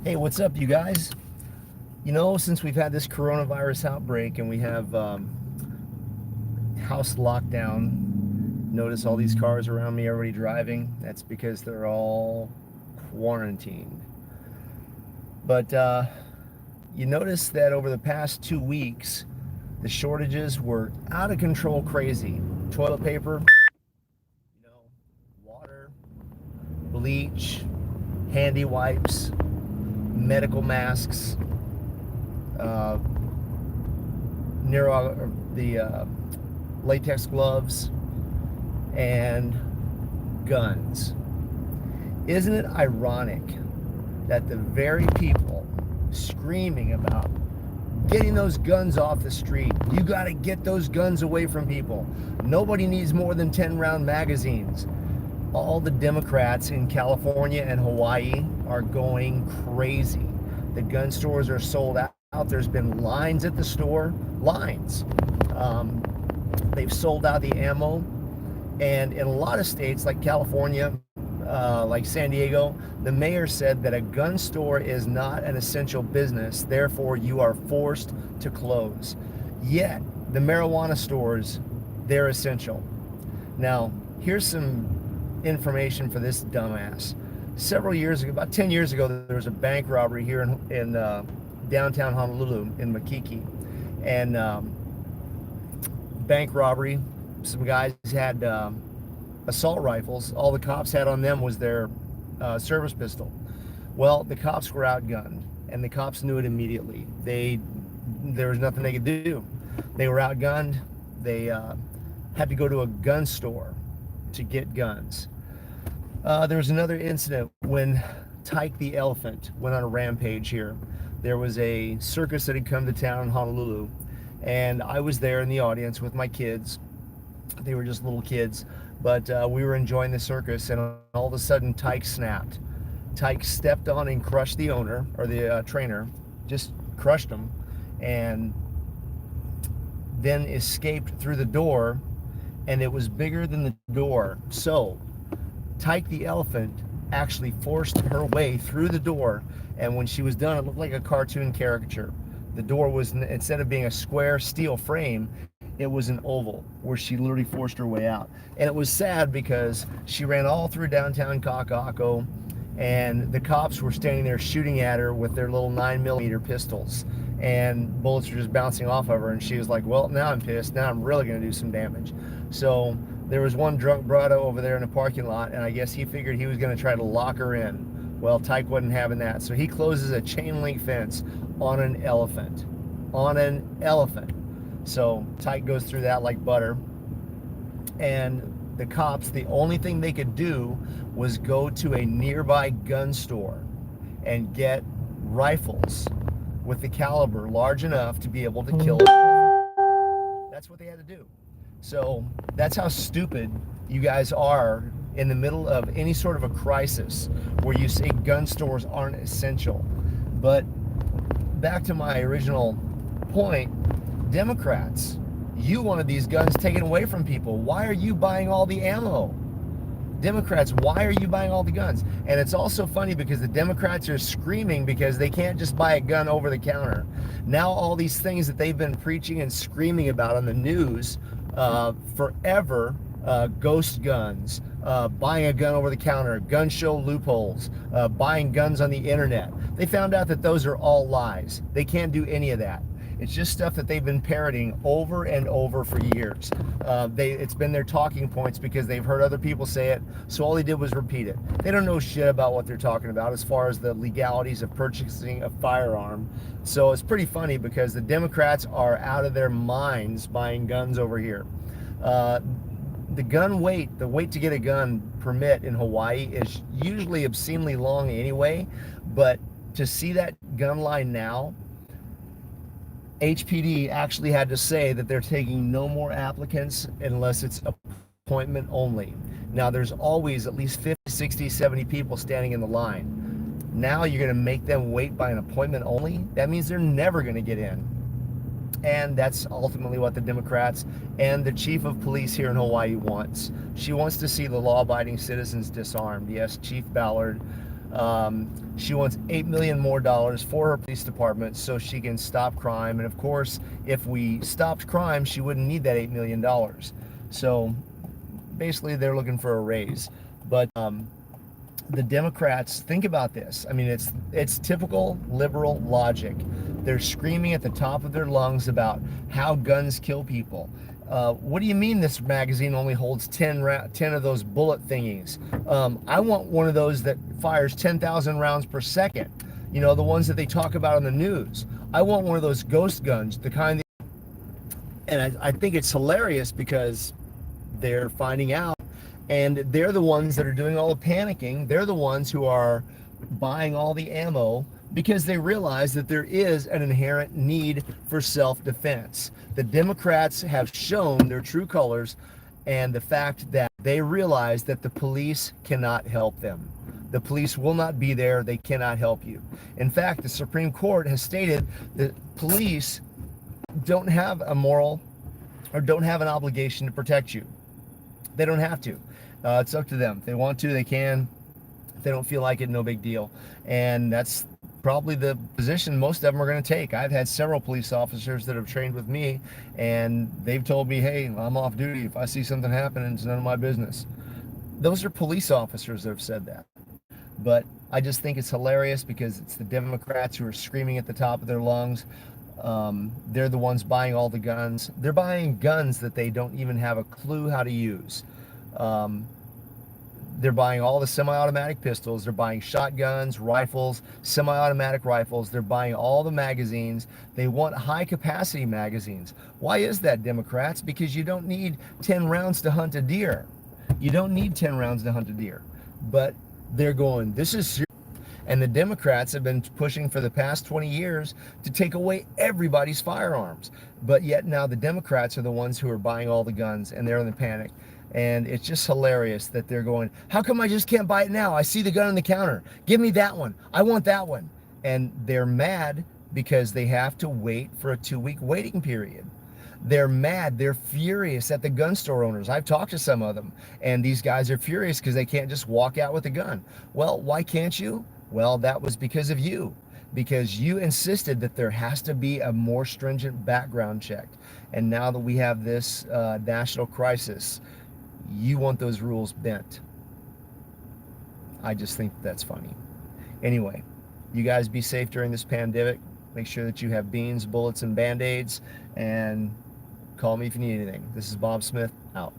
Hey, what's up, you guys? Since we've had this coronavirus outbreak and we have house lockdown, notice all these cars around me already driving. That's because they're all quarantined. But you notice that over the past 2 weeks, the shortages were out of control crazy. Toilet paper, water, bleach, handy wipes, medical masks, uh, latex gloves, and guns. Isn't it ironic that the very people screaming about getting those guns off the street, you got to get those guns away from people, nobody needs more than 10 round magazines, all the Democrats in California and Hawaii are going crazy. The gun stores are sold out. There's been lines at the store, lines. They've sold out the ammo. And in a lot of states like California, like San Diego, the mayor said that a gun store is not an essential business. Therefore, you are forced to close. Yet, the marijuana stores, they're essential. Now, here's some information for this dumbass. Several years ago, about 10 years ago, there was a bank robbery here in downtown Honolulu in Makiki. And bank robbery, some guys had assault rifles. All the cops had on them was their service pistol. Well, the cops were outgunned, and the cops knew it immediately. There was nothing they could do. They were outgunned. They had to go to a gun store to get guns. There was another incident when Tyke the elephant went on a rampage here. There was a circus that had come to town in Honolulu, and I was there in the audience with my kids. They were just little kids, but we were enjoying the circus, and all of a sudden Tyke snapped. Tyke stepped on and crushed the owner, or the trainer, just crushed him, and then escaped through the door, and it was bigger than the door. So Tyke the elephant actually forced her way through the door, and when she was done, it looked like a cartoon caricature. The door was, instead of being a square steel frame, it was an oval where she literally forced her way out. And it was sad because she ran all through downtown Kaka'ako, and the cops were standing there shooting at her with their little 9mm pistols, and bullets were just bouncing off of her, and she was like, well, now I'm pissed, now I'm really going to do some damage. So there was one drunk brado over there in the parking lot, and I guess he figured he was going to try to lock her in. Well, Tyke wasn't having that, so he closes a chain link fence on an elephant. On an elephant. So Tyke goes through that like butter, and the cops, the only thing they could do was go to a nearby gun store and get rifles with the caliber large enough to be able to kill it. That's what they had to do. So that's how stupid you guys are in the middle of any sort of a crisis where you say gun stores aren't essential. But back to my original point, Democrats, you wanted these guns taken away from people. Why are you buying all the ammo? Democrats, why are you buying all the guns? And it's also funny because the Democrats are screaming because they can't just buy a gun over the counter. Now all these things that they've been preaching and screaming about on the news forever, ghost guns, buying a gun over the counter, gun show loopholes, buying guns on the internet. They found out that those are all lies. They can't do any of that. It's just stuff that they've been parroting over and over for years. It's been their talking points because they've heard other people say it, so all they did was repeat it. They don't know shit about what they're talking about as far as the legalities of purchasing a firearm. So it's pretty funny because the Democrats are out of their minds buying guns over here. The wait to get a gun permit in Hawaii is usually obscenely long anyway, but to see that gun line now, HPD actually had to say that they're taking no more applicants unless it's appointment only. Now there's always at least 50, 60, 70 people standing in the line. Now you're going to make them wait by an appointment only? That means they're never going to get in. And that's ultimately what the Democrats and the chief of police here in Hawaii wants. She wants to see the law-abiding citizens disarmed. Yes, Chief Ballard, She wants $8 million more for her police department so she can stop crime. And of course, if we stopped crime, she wouldn't need that $8 million. So basically, they're looking for a raise. But the Democrats, think about this. I mean, it's typical liberal logic. They're screaming at the top of their lungs about how guns kill people. What do you mean this magazine only holds 10 of those bullet thingies? I want one of those that fires 10,000 rounds per second. You know, the ones that they talk about on the news. I want one of those ghost guns, the kind that, and I think it's hilarious because they're finding out, and they're the ones that are doing all the panicking. They're the ones who are buying all the ammo because they realize that there is an inherent need for self-defense. The Democrats have shown their true colors, and the fact that they realize that the police cannot help them. The police will not be there. They cannot help you. In fact, the Supreme Court has stated that police don't have a moral or don't have an obligation to protect you. They don't have to. It's up to them. If they want to, they can. If they don't feel like it, no big deal. And that's probably the position most of them are going to take. I've had several police officers that have trained with me, and they've told me, hey, I'm off duty. If I see something happening, it's none of my business. Those are police officers that have said that. But I just think it's hilarious because it's the Democrats who are screaming at the top of their lungs. They're the ones buying all the guns. They're buying guns that they don't even have a clue how to use. They're buying all the semi-automatic pistols. They're buying shotguns, rifles, semi-automatic rifles. They're buying all the magazines. They want high-capacity magazines. Why is that, Democrats? Because you don't need 10 rounds to hunt a deer. You don't need 10 rounds to hunt a deer. But they're going, this is serious. And the Democrats have been pushing for the past 20 years to take away everybody's firearms. But yet now the Democrats are the ones who are buying all the guns, and they're in the panic. And it's just hilarious that they're going, how come I just can't buy it now? I see the gun on the counter. Give me that one. I want that one. And they're mad because they have to wait for a 2-week waiting period. They're mad. They're furious at the gun store owners. I've talked to some of them, and these guys are furious because they can't just walk out with a gun. Well, why can't you? Well, that was because of you. Because you insisted that there has to be a more stringent background check. And now that we have this national crisis, you want those rules bent. I just think that's funny. Anyway, you guys be safe during this pandemic. Make sure that you have beans, bullets, and Band-Aids, and call me if you need anything. This is Bob Smith, out.